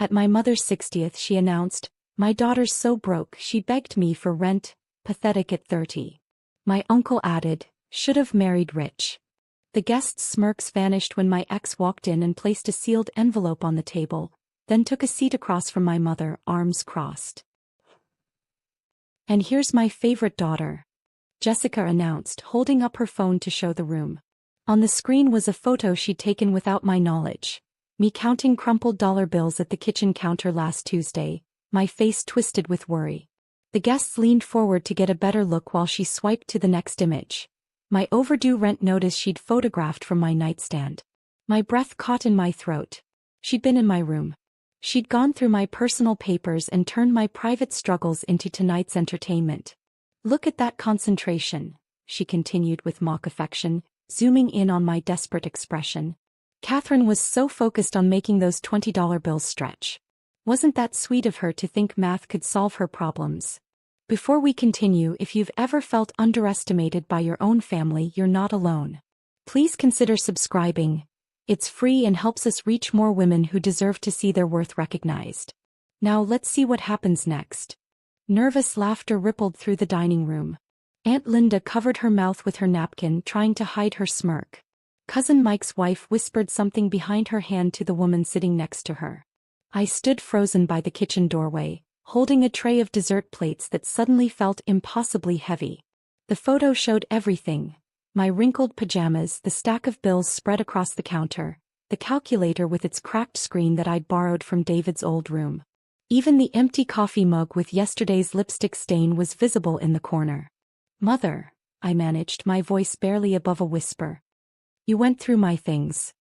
At my mother's 60th, she announced, "My daughter's so broke she begged me for rent, pathetic at 30. My uncle added, "Should have married rich." The guest's smirks vanished when my ex walked in and placed a sealed envelope on the table, then took a seat across from my mother, arms crossed. "And here's my favorite daughter," Jessica announced, holding up her phone to show the room. On the screen was a photo she'd taken without my knowledge. Me counting crumpled dollar bills at the kitchen counter last Tuesday, my face twisted with worry. The guests leaned forward to get a better look while she swiped to the next image. My overdue rent notice she'd photographed from my nightstand. My breath caught in my throat. She'd been in my room. She'd gone through my personal papers and turned my private struggles into tonight's entertainment. "Look at that concentration," she continued with mock affection, zooming in on my desperate expression. Catherine was so focused on making those $20 bills stretch. Wasn't that sweet of her to think math could solve her problems? Before we continue, if you've ever felt underestimated by your own family, you're not alone. Please consider subscribing. It's free and helps us reach more women who deserve to see their worth recognized. Now let's see what happens next. Nervous laughter rippled through the dining room. Aunt Linda covered her mouth with her napkin, trying to hide her smirk. Cousin Mike's wife whispered something behind her hand to the woman sitting next to her. I stood frozen by the kitchen doorway, holding a tray of dessert plates that suddenly felt impossibly heavy. The photo showed everything: my wrinkled pajamas, the stack of bills spread across the counter, the calculator with its cracked screen that I'd borrowed from David's old room. Even the empty coffee mug with yesterday's lipstick stain was visible in the corner. "Mother," I managed, my voice barely above a whisper. "You went through my things."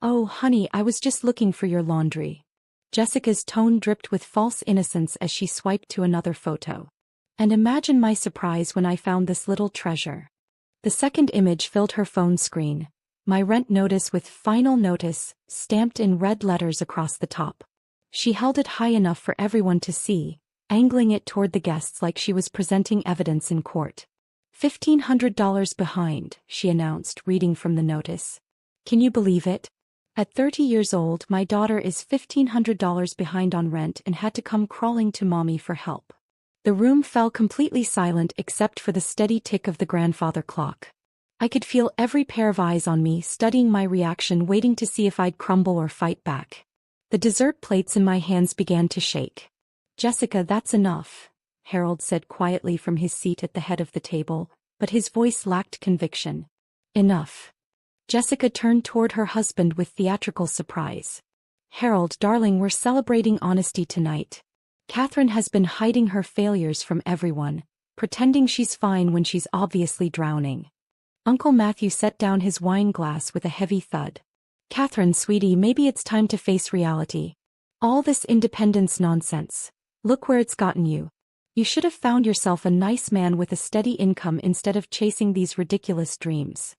"Oh, honey, I was just looking for your laundry." Jessica's tone dripped with false innocence as she swiped to another photo. And imagine my surprise when I found this little treasure. The second image filled her phone screen. My rent notice with "Final Notice" stamped in red letters across the top. She held it high enough for everyone to see, angling it toward the guests like she was presenting evidence in court. $1,500 behind, she announced, reading from the notice. "Can you believe it? At 30 years old, my daughter is $1,500 behind on rent and had to come crawling to mommy for help." The room fell completely silent except for the steady tick of the grandfather clock. I could feel every pair of eyes on me, studying my reaction, waiting to see if I'd crumble or fight back. The dessert plates in my hands began to shake. "Jessica, that's enough," Harold said quietly from his seat at the head of the table, but his voice lacked conviction. "Enough." Jessica turned toward her husband with theatrical surprise. "Harold, darling, we're celebrating honesty tonight. Catherine has been hiding her failures from everyone, pretending she's fine when she's obviously drowning." Uncle Matthew set down his wine glass with a heavy thud. "Catherine, sweetie, maybe it's time to face reality. All this independence nonsense. Look where it's gotten you. You should have found yourself a nice man with a steady income instead of chasing these ridiculous dreams."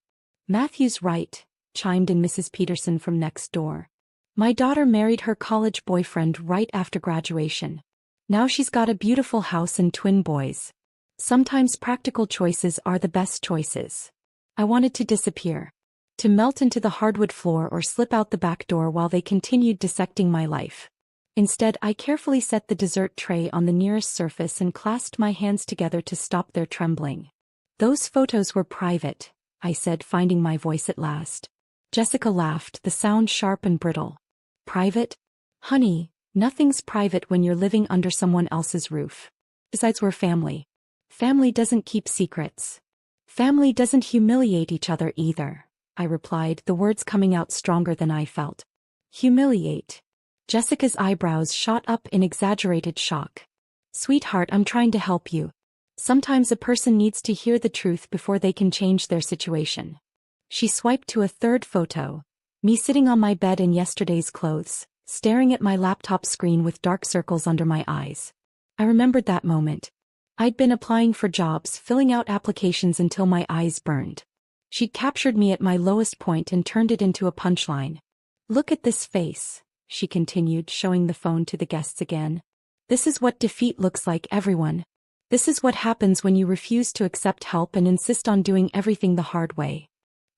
"Matthew's right," chimed in Mrs. Peterson from next door. "My daughter married her college boyfriend right after graduation. Now she's got a beautiful house and twin boys. Sometimes practical choices are the best choices." I wanted to disappear. To melt into the hardwood floor or slip out the back door while they continued dissecting my life. Instead, I carefully set the dessert tray on the nearest surface and clasped my hands together to stop their trembling. "Those photos were private," I said, finding my voice at last. Jessica laughed, the sound sharp and brittle. "Private? Honey, nothing's private when you're living under someone else's roof. Besides, we're family. Family doesn't keep secrets. Family doesn't humiliate each other either," I replied, the words coming out stronger than I felt. "Humiliate?" Jessica's eyebrows shot up in exaggerated shock. "Sweetheart, I'm trying to help you. Sometimes a person needs to hear the truth before they can change their situation." She swiped to a third photo, me sitting on my bed in yesterday's clothes, staring at my laptop screen with dark circles under my eyes. I remembered that moment. I'd been applying for jobs, filling out applications until my eyes burned. She'd captured me at my lowest point and turned it into a punchline. "Look at this face," she continued, showing the phone to the guests again. "This is what defeat looks like, everyone. This is what happens when you refuse to accept help and insist on doing everything the hard way."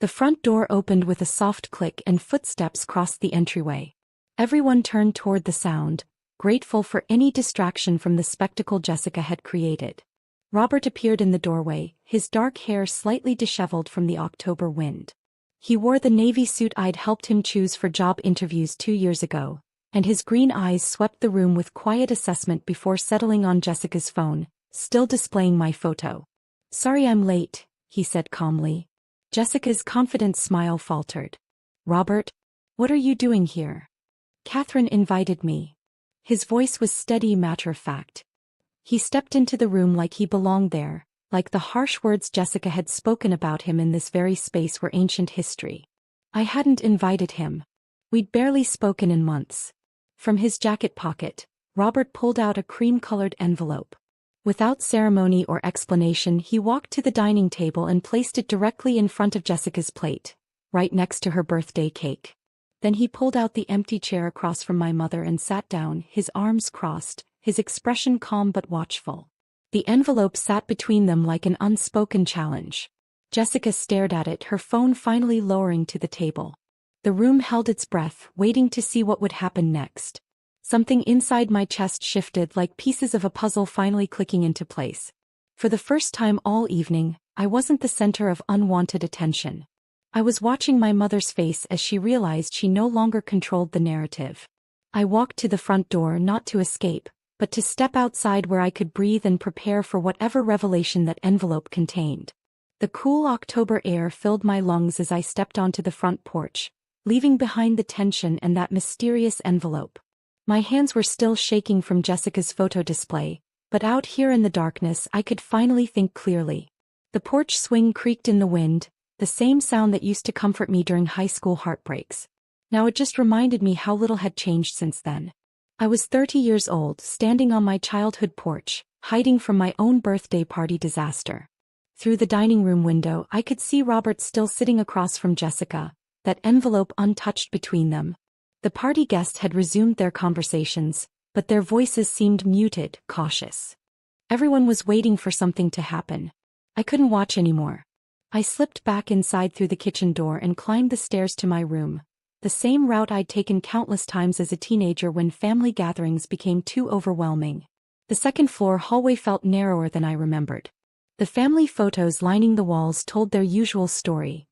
The front door opened with a soft click and footsteps crossed the entryway. Everyone turned toward the sound, grateful for any distraction from the spectacle Jessica had created. Robert appeared in the doorway, his dark hair slightly disheveled from the October wind. He wore the navy suit I'd helped him choose for job interviews 2 years ago, and his green eyes swept the room with quiet assessment before settling on Jessica's phone, still displaying my photo. "Sorry I'm late," he said calmly. Jessica's confident smile faltered. "Robert, what are you doing here?" "Catherine invited me." His voice was steady, matter-of-fact. He stepped into the room like he belonged there, like the harsh words Jessica had spoken about him in this very space were ancient history. I hadn't invited him. We'd barely spoken in months. From his jacket pocket, Robert pulled out a cream-colored envelope. Without ceremony or explanation, he walked to the dining table and placed it directly in front of Jessica's plate, right next to her birthday cake. Then he pulled out the empty chair across from my mother and sat down, his arms crossed, his expression calm but watchful. The envelope sat between them like an unspoken challenge. Jessica stared at it, her phone finally lowering to the table. The room held its breath, waiting to see what would happen next. Something inside my chest shifted, like pieces of a puzzle finally clicking into place. For the first time all evening, I wasn't the center of unwanted attention. I was watching my mother's face as she realized she no longer controlled the narrative. I walked to the front door, not to escape, but to step outside where I could breathe and prepare for whatever revelation that envelope contained. The cool October air filled my lungs as I stepped onto the front porch, leaving behind the tension and that mysterious envelope. My hands were still shaking from Jessica's photo display, but out here in the darkness I could finally think clearly. The porch swing creaked in the wind, the same sound that used to comfort me during high school heartbreaks. Now it just reminded me how little had changed since then. I was 30 years old, standing on my childhood porch, hiding from my own birthday party disaster. Through the dining room window I could see Robert still sitting across from Jessica, that envelope untouched between them. The party guests had resumed their conversations, but their voices seemed muted, cautious. Everyone was waiting for something to happen. I couldn't watch anymore. I slipped back inside through the kitchen door and climbed the stairs to my room, the same route I'd taken countless times as a teenager when family gatherings became too overwhelming. The second-floor hallway felt narrower than I remembered. The family photos lining the walls told their usual story.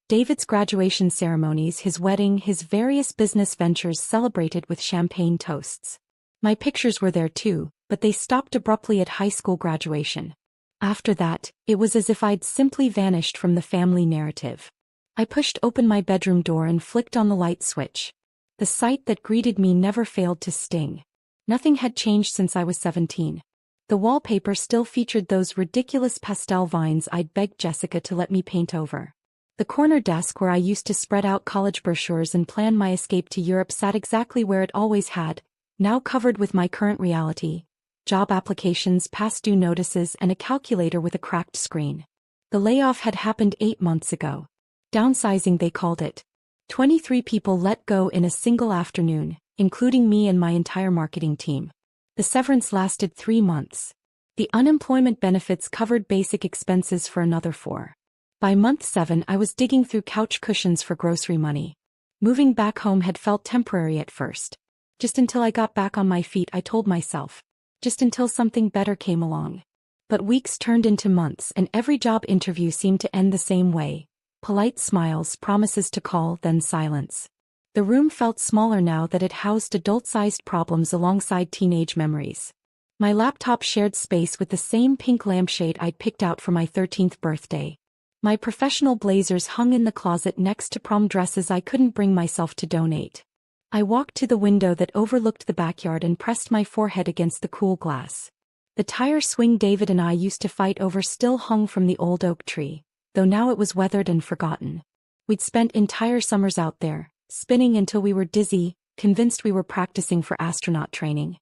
David's graduation ceremonies, his wedding, his various business ventures celebrated with champagne toasts. My pictures were there too, but they stopped abruptly at high school graduation. After that, it was as if I'd simply vanished from the family narrative. I pushed open my bedroom door and flicked on the light switch. The sight that greeted me never failed to sting. Nothing had changed since I was 17. The wallpaper still featured those ridiculous pastel vines I'd begged Jessica to let me paint over. The corner desk where I used to spread out college brochures and plan my escape to Europe sat exactly where it always had, now covered with my current reality: job applications, past due notices, and a calculator with a cracked screen. The layoff had happened 8 months ago. Downsizing, they called it. 23 people let go in a single afternoon, including me and my entire marketing team. The severance lasted 3 months. The unemployment benefits covered basic expenses for another 4. By month 7 I was digging through couch cushions for grocery money. Moving back home had felt temporary at first. Just until I got back on my feet, I told myself. Just until something better came along. But weeks turned into months, and every job interview seemed to end the same way. Polite smiles, promises to call, then silence. The room felt smaller now that it housed adult-sized problems alongside teenage memories. My laptop shared space with the same pink lampshade I'd picked out for my 13th birthday. My professional blazers hung in the closet next to prom dresses I couldn't bring myself to donate. I walked to the window that overlooked the backyard and pressed my forehead against the cool glass. The tire swing David and I used to fight over still hung from the old oak tree, though now it was weathered and forgotten. We'd spent entire summers out there, spinning until we were dizzy, convinced we were practicing for astronaut training.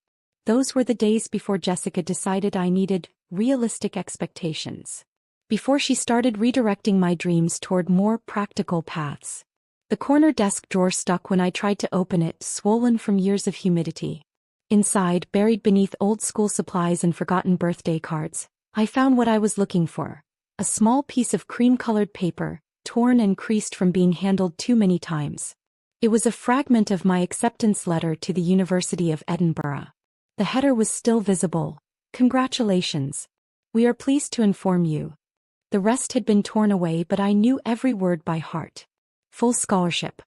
Those were the days before Jessica decided I needed realistic expectations. Before she started redirecting my dreams toward more practical paths. The corner desk drawer stuck when I tried to open it, swollen from years of humidity. Inside, buried beneath old school supplies and forgotten birthday cards, I found what I was looking for: a small piece of cream-colored paper, torn and creased from being handled too many times. It was a fragment of my acceptance letter to the University of Edinburgh. The header was still visible. Congratulations. We are pleased to inform you. The rest had been torn away, but I knew every word by heart. Full scholarship.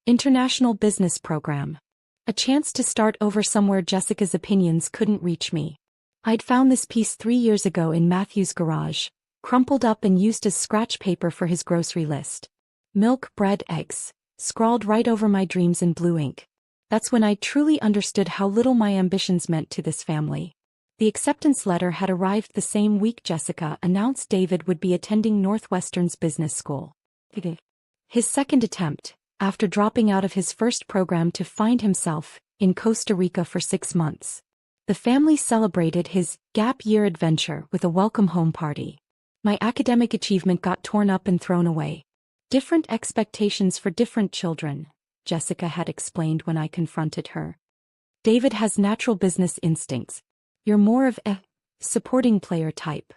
International business program. A chance to start over somewhere Jessica's opinions couldn't reach me. I'd found this piece 3 years ago in Matthew's garage, crumpled up and used as scratch paper for his grocery list. Milk, bread, eggs, scrawled right over my dreams in blue ink. That's when I truly understood how little my ambitions meant to this family. The acceptance letter had arrived the same week Jessica announced David would be attending Northwestern's business school. His second attempt, after dropping out of his first program to find himself in Costa Rica for 6 months. The family celebrated his gap year adventure with a welcome home party. My academic achievement got torn up and thrown away. Different expectations for different children, Jessica had explained when I confronted her. David has natural business instincts. You're more of a supporting player type.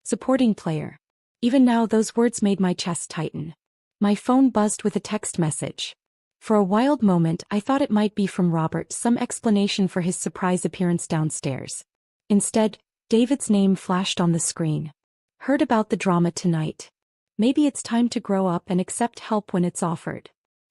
Supporting player. Even now those words made my chest tighten. My phone buzzed with a text message. For a wild moment I thought it might be from Robert, some explanation for his surprise appearance downstairs. Instead, David's name flashed on the screen. Heard about the drama tonight. Maybe it's time to grow up and accept help when it's offered.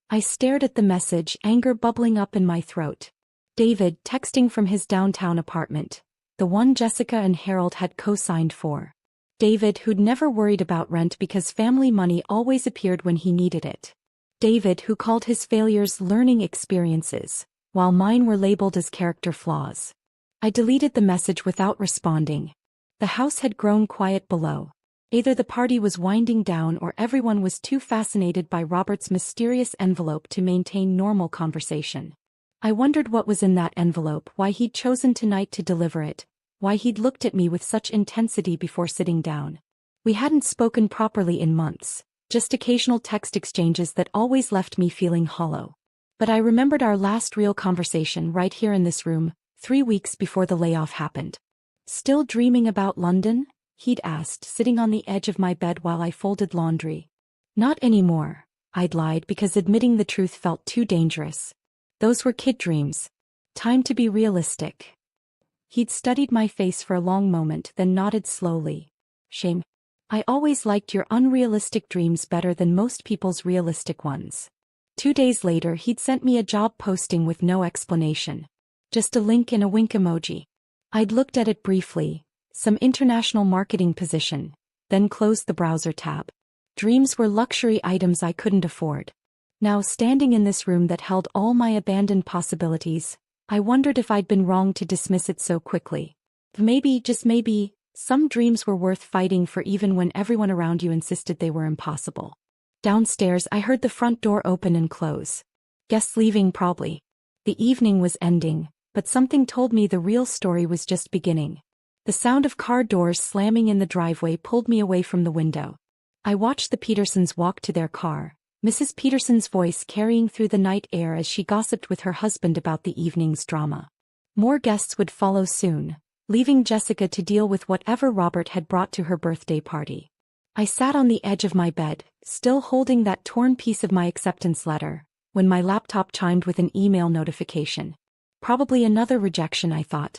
I stared at the message, anger bubbling up in my throat. David texting from his downtown apartment. The one Jessica and Harold had co-signed for. David who'd never worried about rent because family money always appeared when he needed it. David who called his failures learning experiences, while mine were labeled as character flaws. I deleted the message without responding. The house had grown quiet below. Either the party was winding down or everyone was too fascinated by Robert's mysterious envelope to maintain normal conversation. I wondered what was in that envelope, why he'd chosen tonight to deliver it, why he'd looked at me with such intensity before sitting down. We hadn't spoken properly in months, just occasional text exchanges that always left me feeling hollow. But I remembered our last real conversation right here in this room, 3 weeks before the layoff happened. Still dreaming about London? He'd asked, sitting on the edge of my bed while I folded laundry. Not anymore, I'd lied because admitting the truth felt too dangerous. Those were kid dreams. Time to be realistic. He'd studied my face for a long moment, then nodded slowly. Shame. I always liked your unrealistic dreams better than most people's realistic ones. 2 days later he'd sent me a job posting with no explanation. Just a link and a wink emoji. I'd looked at it briefly, some international marketing position, then closed the browser tab. Dreams were luxury items I couldn't afford. Now standing in this room that held all my abandoned possibilities, I wondered if I'd been wrong to dismiss it so quickly. Maybe, just maybe, some dreams were worth fighting for even when everyone around you insisted they were impossible. Downstairs I heard the front door open and close. Guests leaving probably. The evening was ending, but something told me the real story was just beginning. The sound of car doors slamming in the driveway pulled me away from the window. I watched the Petersons walk to their car, Mrs. Peterson's voice carrying through the night air as she gossiped with her husband about the evening's drama. More guests would follow soon, leaving Jessica to deal with whatever Robert had brought to her birthday party. I sat on the edge of my bed, still holding that torn piece of my acceptance letter, when my laptop chimed with an email notification. Probably another rejection, I thought.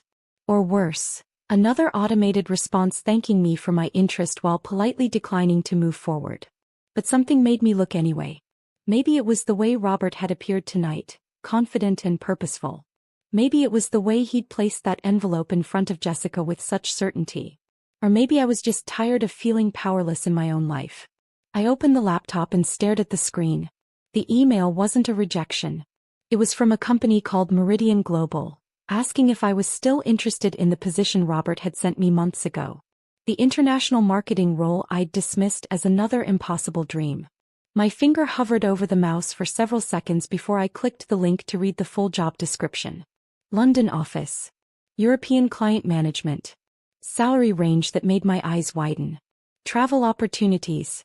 Or worse, another automated response thanking me for my interest while politely declining to move forward. But something made me look anyway. Maybe it was the way Robert had appeared tonight, confident and purposeful. Maybe it was the way he'd placed that envelope in front of Jessica with such certainty. Or maybe I was just tired of feeling powerless in my own life. I opened the laptop and stared at the screen. The email wasn't a rejection. It was from a company called Meridian Global, asking if I was still interested in the position Robert had sent me months ago. The international marketing role I'd dismissed as another impossible dream. My finger hovered over the mouse for several seconds before I clicked the link to read the full job description. London office. European client management. Salary range that made my eyes widen. Travel opportunities.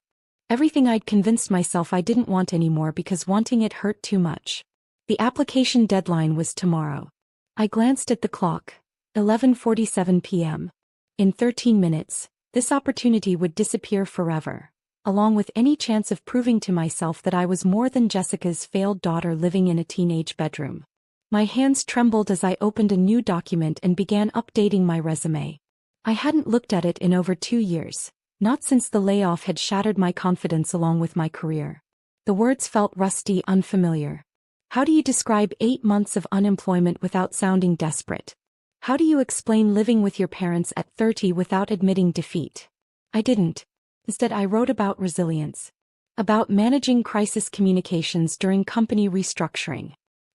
Everything I'd convinced myself I didn't want anymore because wanting it hurt too much. The application deadline was tomorrow. I glanced at the clock. 11:47 p.m. In 13 minutes, this opportunity would disappear forever, along with any chance of proving to myself that I was more than Jessica's failed daughter living in a teenage bedroom. My hands trembled as I opened a new document and began updating my resume. I hadn't looked at it in over 2 years, not since the layoff had shattered my confidence along with my career. The words felt rusty, unfamiliar. How do you describe 8 months of unemployment without sounding desperate? How do you explain living with your parents at 30 without admitting defeat? I didn't. Instead, I wrote about resilience. About managing crisis communications during company restructuring.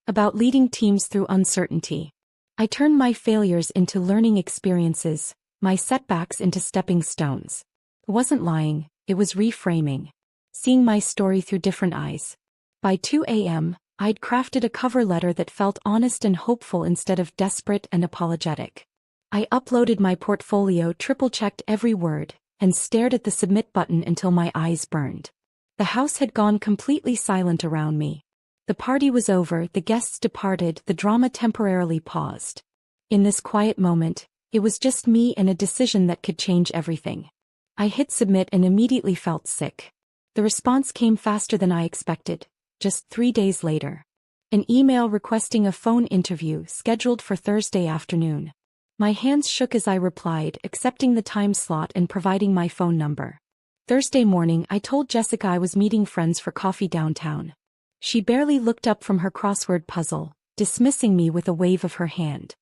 About leading teams through uncertainty. I turned my failures into learning experiences, my setbacks into stepping stones. It wasn't lying, it was reframing. Seeing my story through different eyes. By 2 a.m., I'd crafted a cover letter that felt honest and hopeful instead of desperate and apologetic. I uploaded my portfolio, triple-checked every word, and stared at the submit button until my eyes burned. The house had gone completely silent around me. The party was over, the guests departed, the drama temporarily paused. In this quiet moment, it was just me and a decision that could change everything. I hit submit and immediately felt sick. The response came faster than I expected, just 3 days later. An email requesting a phone interview scheduled for Thursday afternoon. My hands shook as I replied, accepting the time slot and providing my phone number. Thursday morning, I told Jessica I was meeting friends for coffee downtown. She barely looked up from her crossword puzzle, dismissing me with a wave of her hand.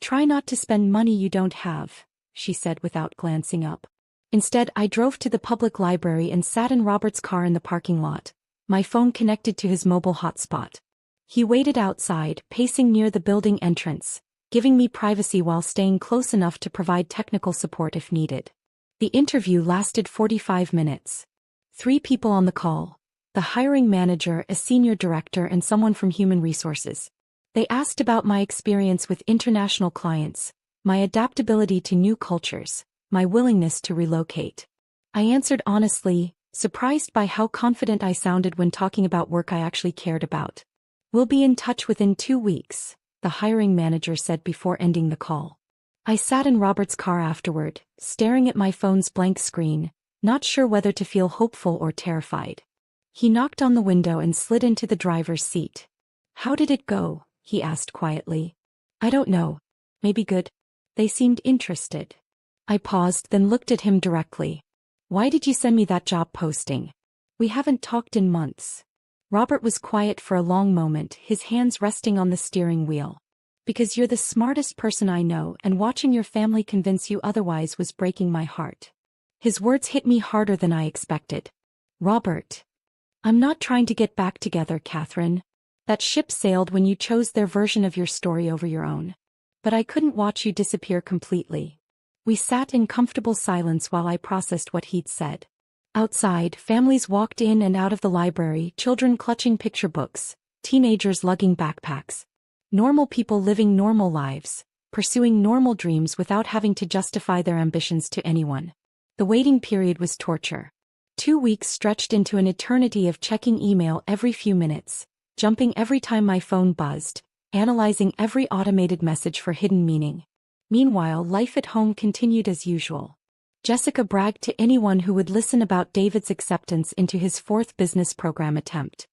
"Try not to spend money you don't have," she said without glancing up. Instead, I drove to the public library and sat in Robert's car in the parking lot, my phone connected to his mobile hotspot. He waited outside, pacing near the building entrance, giving me privacy while staying close enough to provide technical support if needed. The interview lasted 45 minutes. 3 people on the call. The hiring manager, a senior director, and someone from human resources. They asked about my experience with international clients, my adaptability to new cultures, my willingness to relocate. I answered honestly, surprised by how confident I sounded when talking about work I actually cared about. "We'll be in touch within 2 weeks, the hiring manager said before ending the call. I sat in Robert's car afterward, staring at my phone's blank screen, not sure whether to feel hopeful or terrified. He knocked on the window and slid into the driver's seat. "How did it go?" he asked quietly. "I don't know. Maybe good." They seemed interested. I paused, then looked at him directly. "Why did you send me that job posting? We haven't talked in months." Robert was quiet for a long moment, his hands resting on the steering wheel. "Because you're the smartest person I know, and watching your family convince you otherwise was breaking my heart." His words hit me harder than I expected. "Robert, I'm not trying to get back together, Catherine. That ship sailed when you chose their version of your story over your own. But I couldn't watch you disappear completely." We sat in comfortable silence while I processed what he'd said. Outside, families walked in and out of the library, children clutching picture books, teenagers lugging backpacks. Normal people living normal lives, pursuing normal dreams without having to justify their ambitions to anyone. The waiting period was torture. 2 weeks stretched into an eternity of checking email every few minutes, jumping every time my phone buzzed, analyzing every automated message for hidden meaning. Meanwhile, life at home continued as usual. Jessica bragged to anyone who would listen about David's acceptance into his 4th business program attempt.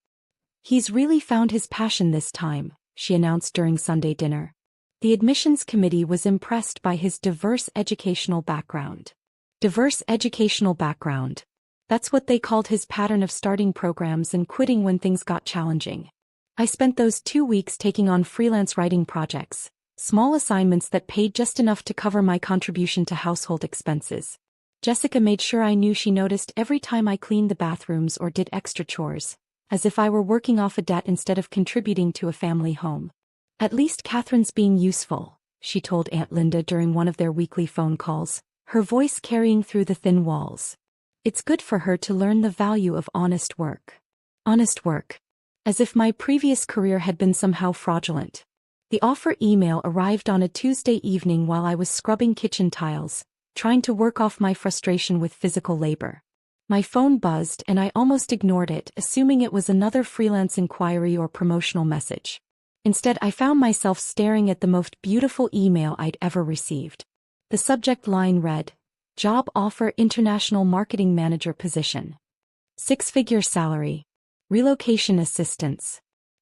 "He's really found his passion this time," she announced during Sunday dinner. The admissions committee was impressed by his diverse educational background. Diverse educational background. That's what they called his pattern of starting programs and quitting when things got challenging. I spent those 2 weeks taking on freelance writing projects, small assignments that paid just enough to cover my contribution to household expenses. Jessica made sure I knew she noticed every time I cleaned the bathrooms or did extra chores, as if I were working off a debt instead of contributing to a family home. "At least Catherine's being useful," she told Aunt Linda during one of their weekly phone calls, her voice carrying through the thin walls. "It's good for her to learn the value of honest work." Honest work. As if my previous career had been somehow fraudulent. The offer email arrived on a Tuesday evening while I was scrubbing kitchen tiles, trying to work off my frustration with physical labor. My phone buzzed and I almost ignored it, assuming it was another freelance inquiry or promotional message. Instead, I found myself staring at the most beautiful email I'd ever received. The subject line read, "Job offer, International Marketing Manager position. 6-figure salary. Relocation assistance.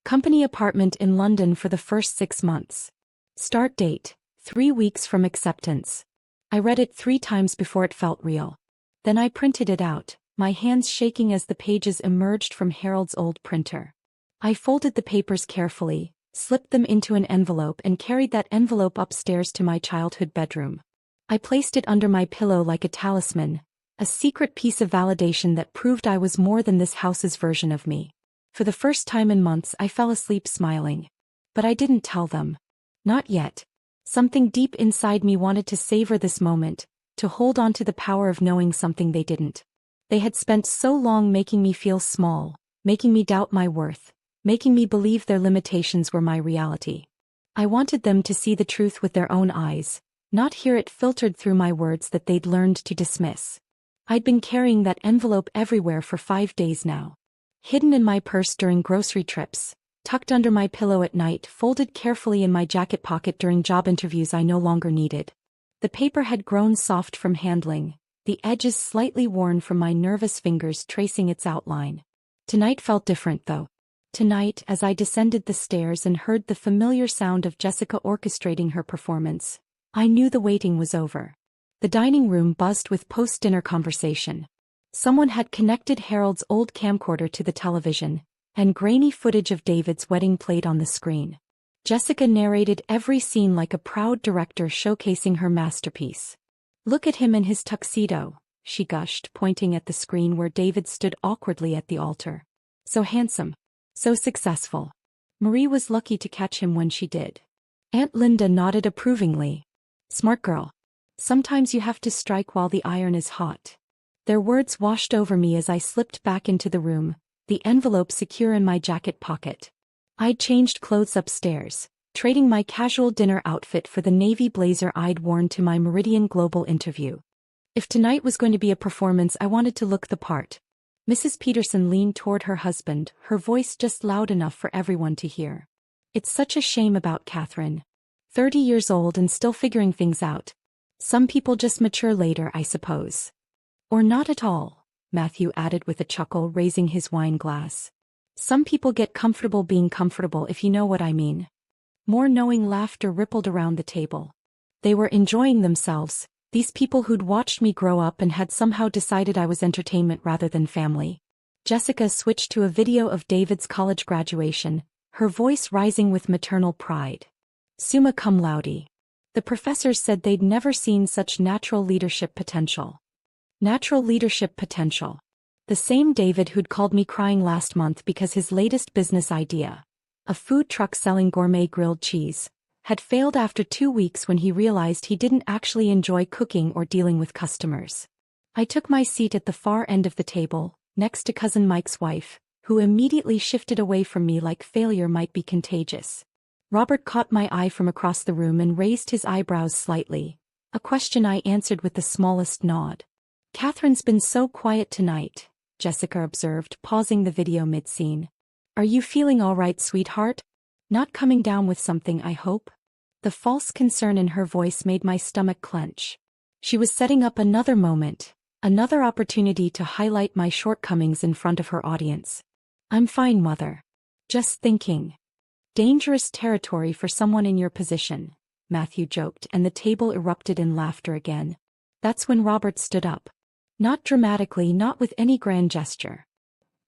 Company apartment in London for the first 6 months. Start date, 3 weeks from acceptance. I read it 3 times before it felt real. Then I printed it out, my hands shaking as the pages emerged from Harold's old printer. I folded the papers carefully, slipped them into an envelope and carried that envelope upstairs to my childhood bedroom. I placed it under my pillow like a talisman, a secret piece of validation that proved I was more than this house's version of me. For the first time in months I fell asleep smiling. But I didn't tell them. Not yet. Something deep inside me wanted to savor this moment, to hold on to the power of knowing something they didn't. They had spent so long making me feel small, making me doubt my worth, making me believe their limitations were my reality. I wanted them to see the truth with their own eyes, not hear it filtered through my words that they'd learned to dismiss. I'd been carrying that envelope everywhere for 5 days now. Hidden in my purse during grocery trips, tucked under my pillow at night, folded carefully in my jacket pocket during job interviews I no longer needed. The paper had grown soft from handling, the edges slightly worn from my nervous fingers tracing its outline. Tonight felt different though. Tonight, as I descended the stairs and heard the familiar sound of Jessica orchestrating her performance, I knew the waiting was over. The dining room buzzed with post-dinner conversation. Someone had connected Harold's old camcorder to the television, and grainy footage of David's wedding played on the screen. Jessica narrated every scene like a proud director showcasing her masterpiece. "Look at him in his tuxedo," she gushed, pointing at the screen where David stood awkwardly at the altar. "So handsome. So successful. Marie was lucky to catch him when she did." Aunt Linda nodded approvingly. "Smart girl. Sometimes you have to strike while the iron is hot." Their words washed over me as I slipped back into the room, the envelope secure in my jacket pocket. I'd changed clothes upstairs, trading my casual dinner outfit for the navy blazer I'd worn to my Meridian Global interview. If tonight was going to be a performance, I wanted to look the part. Mrs. Peterson leaned toward her husband, her voice just loud enough for everyone to hear. "It's such a shame about Catherine. 30 years old and still figuring things out. Some people just mature later, I suppose." "Or not at all," Matthew added with a chuckle, raising his wine glass. "Some people get comfortable being comfortable, if you know what I mean." More knowing laughter rippled around the table. They were enjoying themselves, these people who'd watched me grow up and had somehow decided I was entertainment rather than family. Jessica switched to a video of David's college graduation, her voice rising with maternal pride. "Summa cum laude. The professors said they'd never seen such natural leadership potential." Natural leadership potential. The same David who'd called me crying last month because his latest business idea, a food truck selling gourmet grilled cheese, had failed after 2 weeks when he realized he didn't actually enjoy cooking or dealing with customers. I took my seat at the far end of the table, next to Cousin Mike's wife, who immediately shifted away from me like failure might be contagious. Robert caught my eye from across the room and raised his eyebrows slightly, a question I answered with the smallest nod. "Catherine's been so quiet tonight," Jessica observed, pausing the video mid-scene. "Are you feeling all right, sweetheart? Not coming down with something, I hope?" The false concern in her voice made my stomach clench. She was setting up another moment, another opportunity to highlight my shortcomings in front of her audience. "I'm fine, Mother. Just thinking." "Dangerous territory for someone in your position," Matthew joked, and the table erupted in laughter again. That's when Robert stood up. Not dramatically, not with any grand gesture.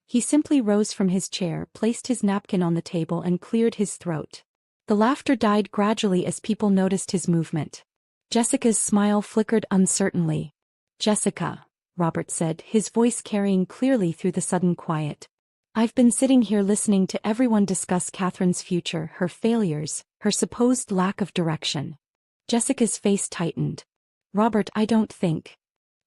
He simply rose from his chair, placed his napkin on the table and cleared his throat. The laughter died gradually as people noticed his movement. Jessica's smile flickered uncertainly. "Jessica," Robert said, his voice carrying clearly through the sudden quiet. "I've been sitting here listening to everyone discuss Catherine's future, her failures, her supposed lack of direction." Jessica's face tightened. "Robert, I don't think.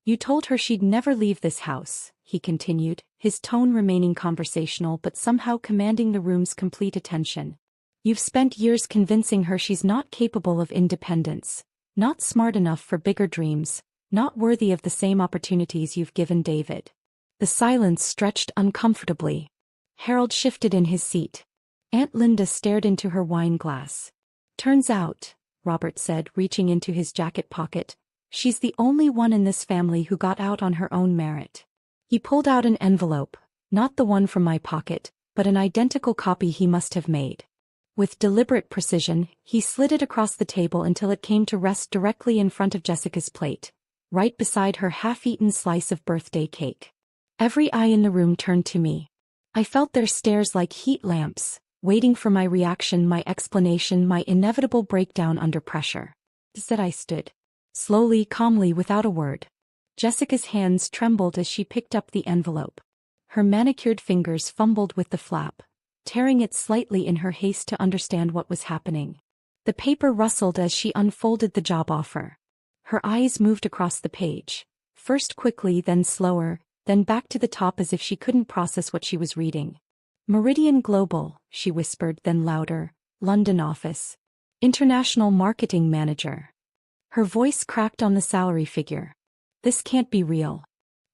You told her she'd never leave this house," he continued, his tone remaining conversational but somehow commanding the room's complete attention. "You've spent years convincing her she's not capable of independence, not smart enough for bigger dreams, not worthy of the same opportunities you've given David." The silence stretched uncomfortably. Harold shifted in his seat. Aunt Linda stared into her wine glass. "Turns out," Robert said, reaching into his jacket pocket, "she's the only one in this family who got out on her own merit." He pulled out an envelope, not the one from my pocket, but an identical copy he must have made. With deliberate precision, he slid it across the table until it came to rest directly in front of Jessica's plate, right beside her half-eaten slice of birthday cake. Every eye in the room turned to me. I felt their stares like heat lamps, waiting for my reaction, my explanation, my inevitable breakdown under pressure. Instead I stood. Slowly, calmly, without a word. Jessica's hands trembled as she picked up the envelope. Her manicured fingers fumbled with the flap, tearing it slightly in her haste to understand what was happening. The paper rustled as she unfolded the job offer. Her eyes moved across the page, first quickly, then slower, then back to the top as if she couldn't process what she was reading. Meridian Global, she whispered, then louder, London office. International Marketing Manager. Her voice cracked on the salary figure. This can't be real.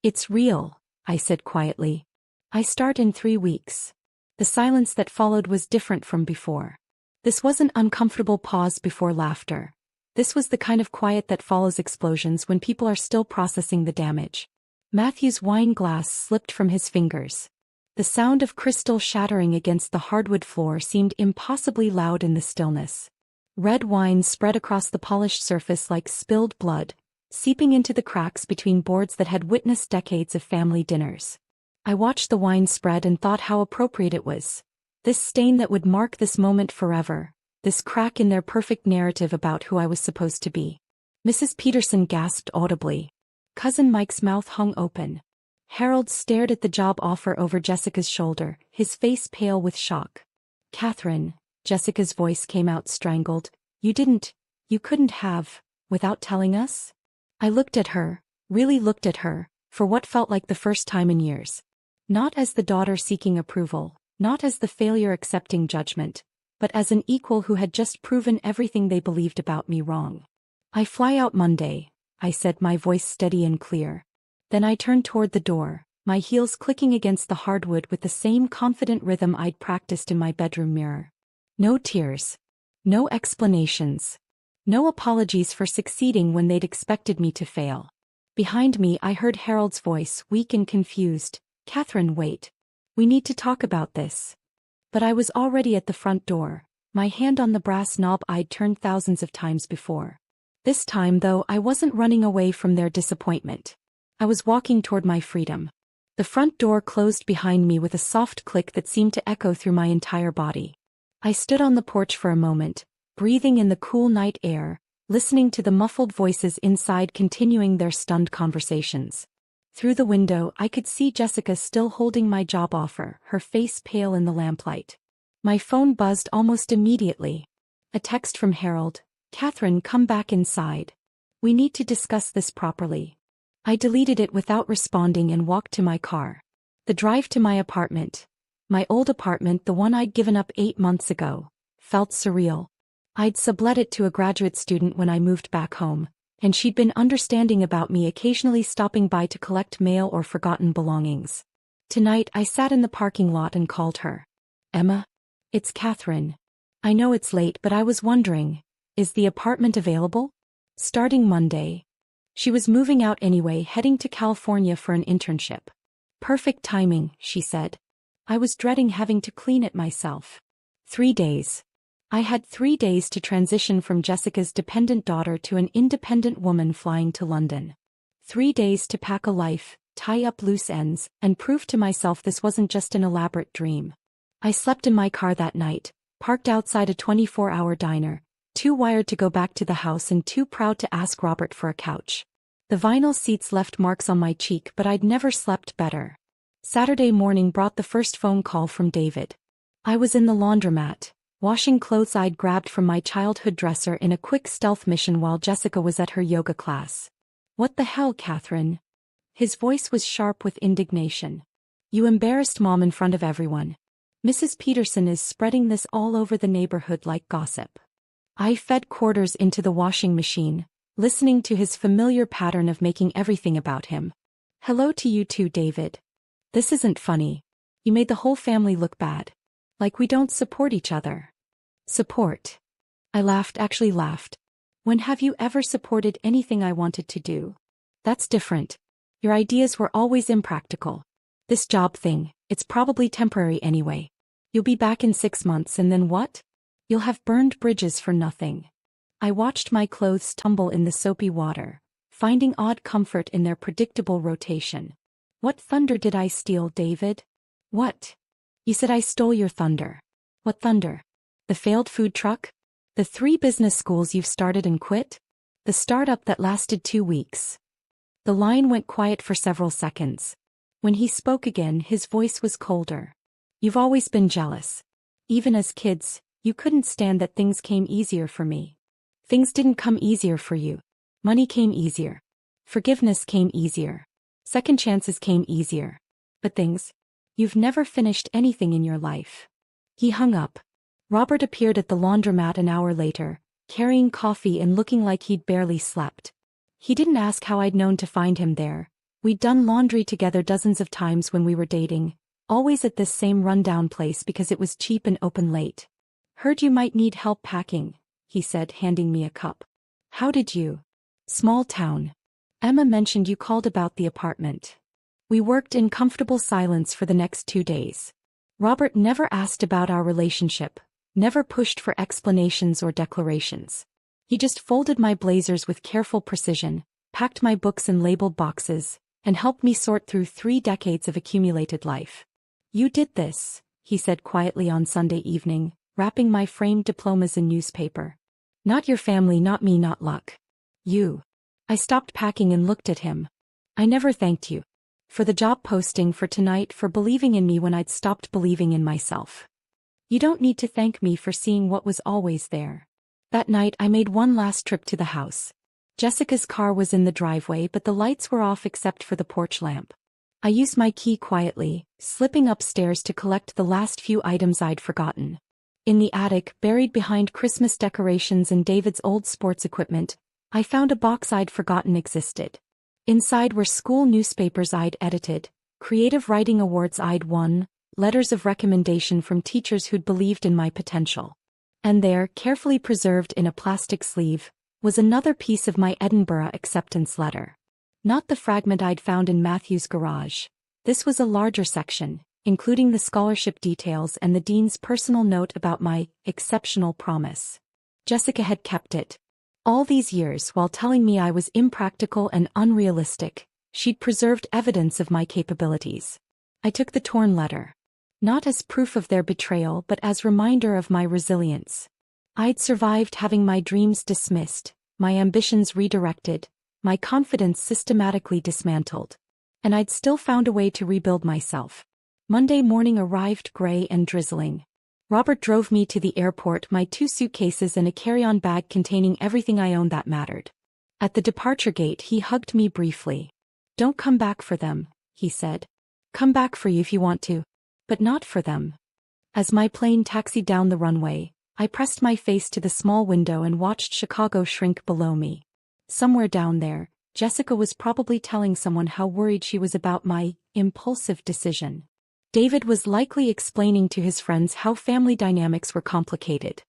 It's real, I said quietly. I start in 3 weeks. The silence that followed was different from before. This wasn't uncomfortable pause before laughter. This was the kind of quiet that follows explosions when people are still processing the damage. Matthew's wine glass slipped from his fingers. The sound of crystal shattering against the hardwood floor seemed impossibly loud in the stillness. Red wine spread across the polished surface like spilled blood, seeping into the cracks between boards that had witnessed decades of family dinners. I watched the wine spread and thought how appropriate it was. This stain that would mark this moment forever, this crack in their perfect narrative about who I was supposed to be. Mrs. Peterson gasped audibly. Cousin Mike's mouth hung open. Harold stared at the job offer over Jessica's shoulder, his face pale with shock. Catherine, Jessica's voice came out strangled, you couldn't have, without telling us? I looked at her, really looked at her, for what felt like the first time in years. Not as the daughter seeking approval, not as the failure accepting judgment, but as an equal who had just proven everything they believed about me wrong. I fly out Monday, I said, my voice steady and clear. Then I turned toward the door, my heels clicking against the hardwood with the same confident rhythm I'd practiced in my bedroom mirror. No tears. No explanations. No apologies for succeeding when they'd expected me to fail. Behind me I heard Harold's voice, weak and confused. Catherine, wait. We need to talk about this. But I was already at the front door, my hand on the brass knob I'd turned thousands of times before. This time, though, I wasn't running away from their disappointment. I was walking toward my freedom. The front door closed behind me with a soft click that seemed to echo through my entire body. I stood on the porch for a moment, breathing in the cool night air, listening to the muffled voices inside continuing their stunned conversations. Through the window I could see Jessica still holding my job offer, her face pale in the lamplight. My phone buzzed almost immediately. A text from Harold. Catherine, come back inside. We need to discuss this properly. I deleted it without responding and walked to my car. The drive to my apartment, my old apartment, the one I'd given up 8 months ago, felt surreal. I'd sublet it to a graduate student when I moved back home, and she'd been understanding about me, occasionally stopping by to collect mail or forgotten belongings. Tonight I sat in the parking lot and called her. Emma? It's Catherine. I know it's late, but I was wondering, is the apartment available? Starting Monday. She was moving out anyway, heading to California for an internship. Perfect timing, she said. I was dreading having to clean it myself. 3 days. I had 3 days to transition from Jessica's dependent daughter to an independent woman flying to London. 3 days to pack a life, tie up loose ends, and prove to myself this wasn't just an elaborate dream. I slept in my car that night, parked outside a 24-hour diner, too wired to go back to the house and too proud to ask Robert for a couch. The vinyl seats left marks on my cheek, but I'd never slept better. Saturday morning brought the first phone call from David. I was in the laundromat, washing clothes I'd grabbed from my childhood dresser in a quick stealth mission while Jessica was at her yoga class. What the hell, Catherine? His voice was sharp with indignation. You embarrassed Mom in front of everyone. Mrs. Peterson is spreading this all over the neighborhood like gossip. I fed quarters into the washing machine, listening to his familiar pattern of making everything about him. Hello to you too, David. This isn't funny. You made the whole family look bad. Like we don't support each other. Support. I laughed, actually laughed. When have you ever supported anything I wanted to do? That's different. Your ideas were always impractical. This job thing, It's probably temporary anyway. You'll be back in 6 months and then what? You'll have burned bridges for nothing. I watched my clothes tumble in the soapy water, finding odd comfort in their predictable rotation. What thunder did I steal, David? What? You said I stole your thunder. What thunder? The failed food truck? The 3 business schools you've started and quit? The startup that lasted 2 weeks? The line went quiet for several seconds. When he spoke again, his voice was colder. You've always been jealous. Even as kids, you couldn't stand that things came easier for me. Things didn't come easier for you. Money came easier. Forgiveness came easier. Second chances came easier. But things? You've never finished anything in your life. He hung up. Robert appeared at the laundromat an hour later, carrying coffee and looking like he'd barely slept. He didn't ask how I'd known to find him there. We'd done laundry together dozens of times when we were dating, always at this same rundown place because it was cheap and open late. Heard you might need help packing, he said, handing me a cup. How did you? Small town. Emma mentioned you called about the apartment. We worked in comfortable silence for the next 2 days. Robert never asked about our relationship, never pushed for explanations or declarations. He just folded my blazers with careful precision, packed my books in labeled boxes, and helped me sort through 3 decades of accumulated life. You did this, he said quietly on Sunday evening, wrapping my framed diplomas in newspaper. Not your family, not me, not luck. You. I stopped packing and looked at him. I never thanked you. For the job posting, for tonight, for believing in me when I'd stopped believing in myself. You don't need to thank me for seeing what was always there. That night I made one last trip to the house. Jessica's car was in the driveway, but the lights were off except for the porch lamp. I used my key quietly, slipping upstairs to collect the last few items I'd forgotten. In the attic, buried behind Christmas decorations and David's old sports equipment, I found a box I'd forgotten existed. Inside were school newspapers I'd edited, creative writing awards I'd won, letters of recommendation from teachers who'd believed in my potential. And there, carefully preserved in a plastic sleeve, was another piece of my Edinburgh acceptance letter. Not the fragment I'd found in Matthew's garage. This was a larger section, including the scholarship details and the dean's personal note about my exceptional promise. Jessica had kept it. All these years, while telling me I was impractical and unrealistic, she'd preserved evidence of my capabilities. I took the torn letter. Not as proof of their betrayal, but as reminder of my resilience. I'd survived having my dreams dismissed, my ambitions redirected, my confidence systematically dismantled. And I'd still found a way to rebuild myself. Monday morning arrived gray and drizzling. Robert drove me to the airport, my 2 suitcases and a carry-on bag containing everything I owned that mattered. At the departure gate he hugged me briefly. Don't come back for them, he said. Come back for you if you want to. But not for them. As my plane taxied down the runway, I pressed my face to the small window and watched Chicago shrink below me. Somewhere down there, Jessica was probably telling someone how worried she was about my impulsive decision. David was likely explaining to his friends how family dynamics were complicated.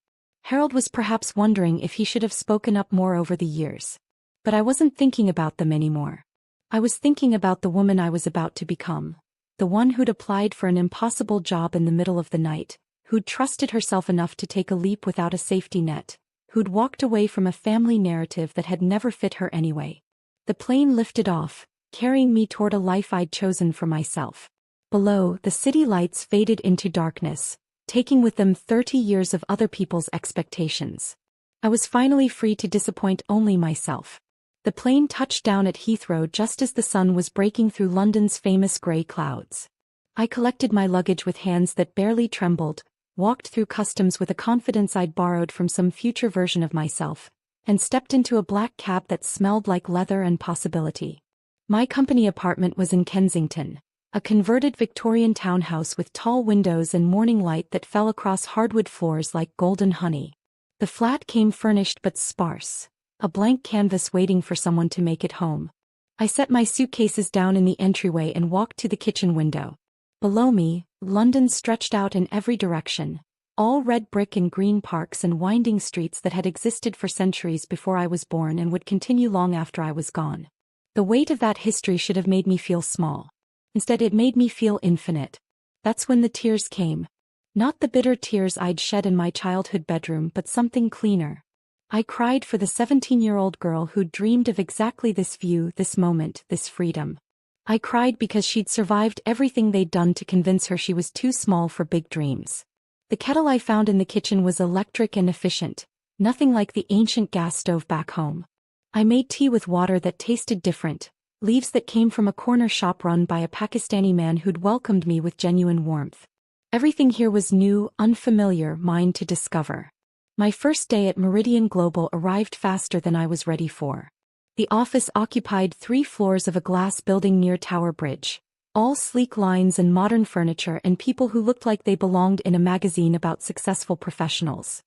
Harold was perhaps wondering if he should have spoken up more over the years. But I wasn't thinking about them anymore. I was thinking about the woman I was about to become. The one who'd applied for an impossible job in the middle of the night, who'd trusted herself enough to take a leap without a safety net, who'd walked away from a family narrative that had never fit her anyway. The plane lifted off, carrying me toward a life I'd chosen for myself. Below, the city lights faded into darkness, taking with them 30 years of other people's expectations. I was finally free to disappoint only myself. The plane touched down at Heathrow just as the sun was breaking through London's famous grey clouds. I collected my luggage with hands that barely trembled, walked through customs with a confidence I'd borrowed from some future version of myself, and stepped into a black cab that smelled like leather and possibility. My company apartment was in Kensington, a converted Victorian townhouse with tall windows and morning light that fell across hardwood floors like golden honey. The flat came furnished but sparse, a blank canvas waiting for someone to make it home. I set my suitcases down in the entryway and walked to the kitchen window. Below me, London stretched out in every direction, all red brick and green parks and winding streets that had existed for centuries before I was born and would continue long after I was gone. The weight of that history should have made me feel small. Instead, it made me feel infinite. That's when the tears came. Not the bitter tears I'd shed in my childhood bedroom, but something cleaner. I cried for the 17-year-old girl who'd dreamed of exactly this view, this moment, this freedom. I cried because she'd survived everything they'd done to convince her she was too small for big dreams. The kettle I found in the kitchen was electric and efficient, nothing like the ancient gas stove back home. I made tea with water that tasted different, leaves that came from a corner shop run by a Pakistani man who'd welcomed me with genuine warmth. Everything here was new, unfamiliar, mine to discover. My first day at Meridian Global arrived faster than I was ready for. The office occupied 3 floors of a glass building near Tower Bridge, all sleek lines and modern furniture and people who looked like they belonged in a magazine about successful professionals.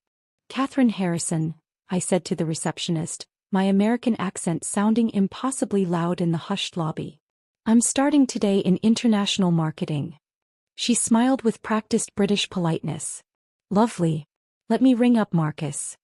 "Catherine Harrison," I said to the receptionist, my American accent sounding impossibly loud in the hushed lobby. "I'm starting today in international marketing." She smiled with practiced British politeness. "Lovely. Let me ring up Marcus.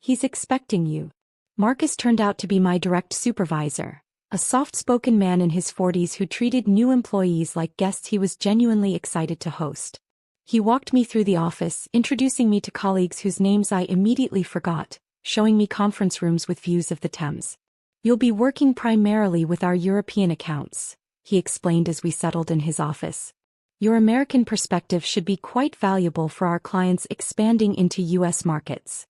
He's expecting you." Marcus turned out to be my direct supervisor, a soft-spoken man in his 40s who treated new employees like guests he was genuinely excited to host. He walked me through the office, introducing me to colleagues whose names I immediately forgot, showing me conference rooms with views of the Thames. "You'll be working primarily with our European accounts," he explained as we settled in his office. "Your American perspective should be quite valuable for our clients expanding into U.S. markets."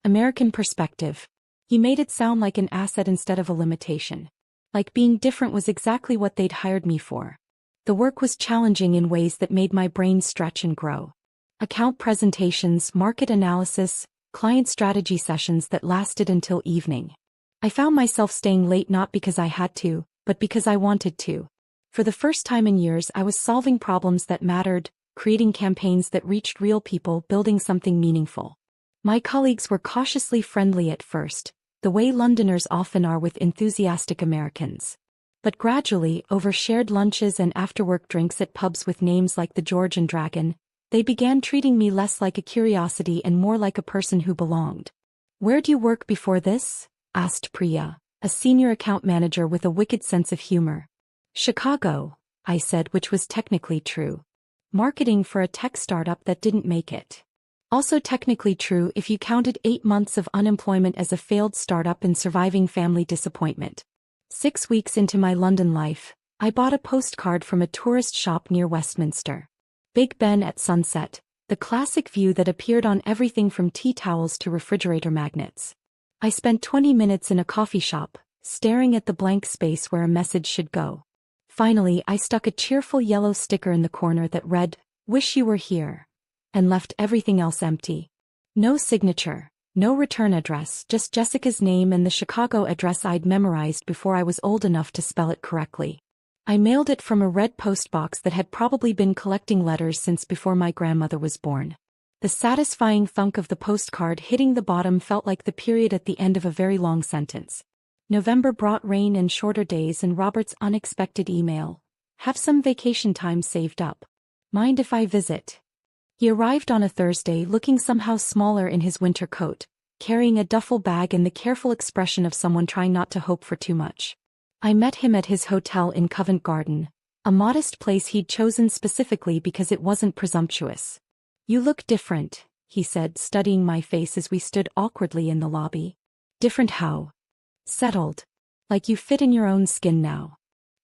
American perspective. He made it sound like an asset instead of a limitation. Like being different was exactly what they'd hired me for. The work was challenging in ways that made my brain stretch and grow. Account presentations, market analysis, client strategy sessions that lasted until evening. I found myself staying late not because I had to, but because I wanted to. For the first time in years, I was solving problems that mattered, creating campaigns that reached real people, building something meaningful. My colleagues were cautiously friendly at first, the way Londoners often are with enthusiastic Americans. But gradually, over shared lunches and after-work drinks at pubs with names like the George and Dragon, they began treating me less like a curiosity and more like a person who belonged. "Where'd you work before this?" asked Priya, a senior account manager with a wicked sense of humor. "Chicago," I said, which was technically true. Marketing for a tech startup that didn't make it. Also technically true if you counted 8 months of unemployment as a failed startup and surviving family disappointment. 6 weeks into my London life, I bought a postcard from a tourist shop near Westminster. Big Ben at sunset, the classic view that appeared on everything from tea towels to refrigerator magnets. I spent 20 minutes in a coffee shop, staring at the blank space where a message should go. Finally, I stuck a cheerful yellow sticker in the corner that read, "Wish you were here," and left everything else empty. No signature, no return address, just Jessica's name and the Chicago address I'd memorized before I was old enough to spell it correctly. I mailed it from a red postbox that had probably been collecting letters since before my grandmother was born. The satisfying thunk of the postcard hitting the bottom felt like the period at the end of a very long sentence. November brought rain and shorter days and Robert's unexpected email. "Have some vacation time saved up. Mind if I visit?" He arrived on a Thursday looking somehow smaller in his winter coat, carrying a duffel bag and the careful expression of someone trying not to hope for too much. I met him at his hotel in Covent Garden, a modest place he'd chosen specifically because it wasn't presumptuous. "You look different," he said, studying my face as we stood awkwardly in the lobby. "Different how?" "Settled. Like you fit in your own skin now."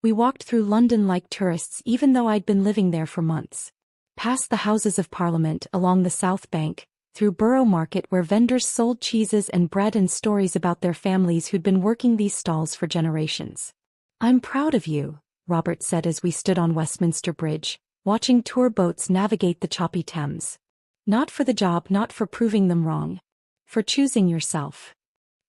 We walked through London like tourists even though I'd been living there for months. Past the Houses of Parliament along the South Bank, through Borough Market where vendors sold cheeses and bread and stories about their families who'd been working these stalls for generations. "I'm proud of you," Robert said as we stood on Westminster Bridge, watching tour boats navigate the choppy Thames. "Not for the job, not for proving them wrong. For choosing yourself."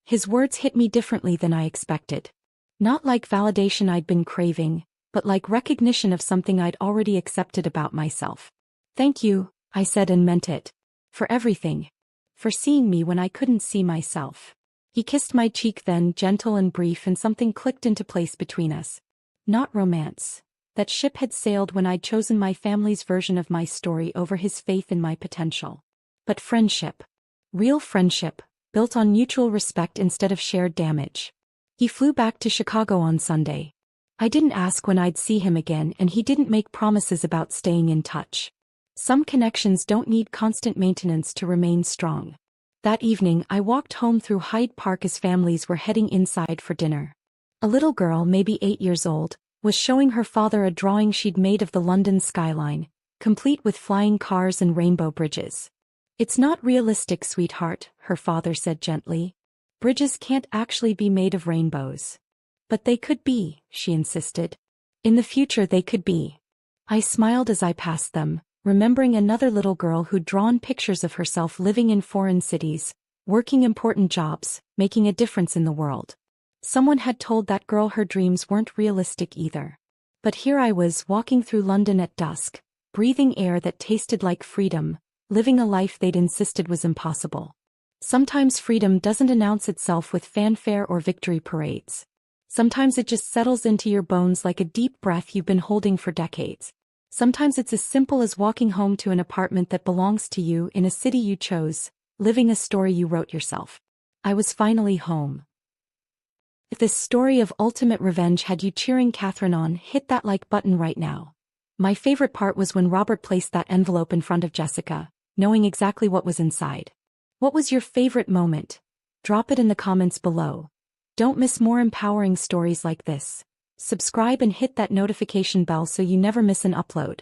His words hit me differently than I expected. Not like validation I'd been craving, but like recognition of something I'd already accepted about myself. "Thank you," I said and meant it. "For everything. For seeing me when I couldn't see myself." He kissed my cheek then, gentle and brief, and something clicked into place between us. Not romance. That ship had sailed when I'd chosen my family's version of my story over his faith in my potential. But friendship. Real friendship, built on mutual respect instead of shared damage. He flew back to Chicago on Sunday. I didn't ask when I'd see him again, and he didn't make promises about staying in touch. Some connections don't need constant maintenance to remain strong. That evening I walked home through Hyde Park as families were heading inside for dinner. A little girl, maybe 8 years old, was showing her father a drawing she'd made of the London skyline, complete with flying cars and rainbow bridges. "It's not realistic, sweetheart," her father said gently. "Bridges can't actually be made of rainbows." "But they could be," she insisted. "In the future they could be." I smiled as I passed them, remembering another little girl who'd drawn pictures of herself living in foreign cities, working important jobs, making a difference in the world. Someone had told that girl her dreams weren't realistic either. But here I was walking through London at dusk, breathing air that tasted like freedom, living a life they'd insisted was impossible. Sometimes freedom doesn't announce itself with fanfare or victory parades. Sometimes it just settles into your bones like a deep breath you've been holding for decades. Sometimes it's as simple as walking home to an apartment that belongs to you in a city you chose, living a story you wrote yourself. I was finally home. If this story of ultimate revenge had you cheering Catherine on, hit that like button right now. My favorite part was when Robert placed that envelope in front of Jessica, knowing exactly what was inside. What was your favorite moment? Drop it in the comments below. Don't miss more empowering stories like this. Subscribe and hit that notification bell so you never miss an upload.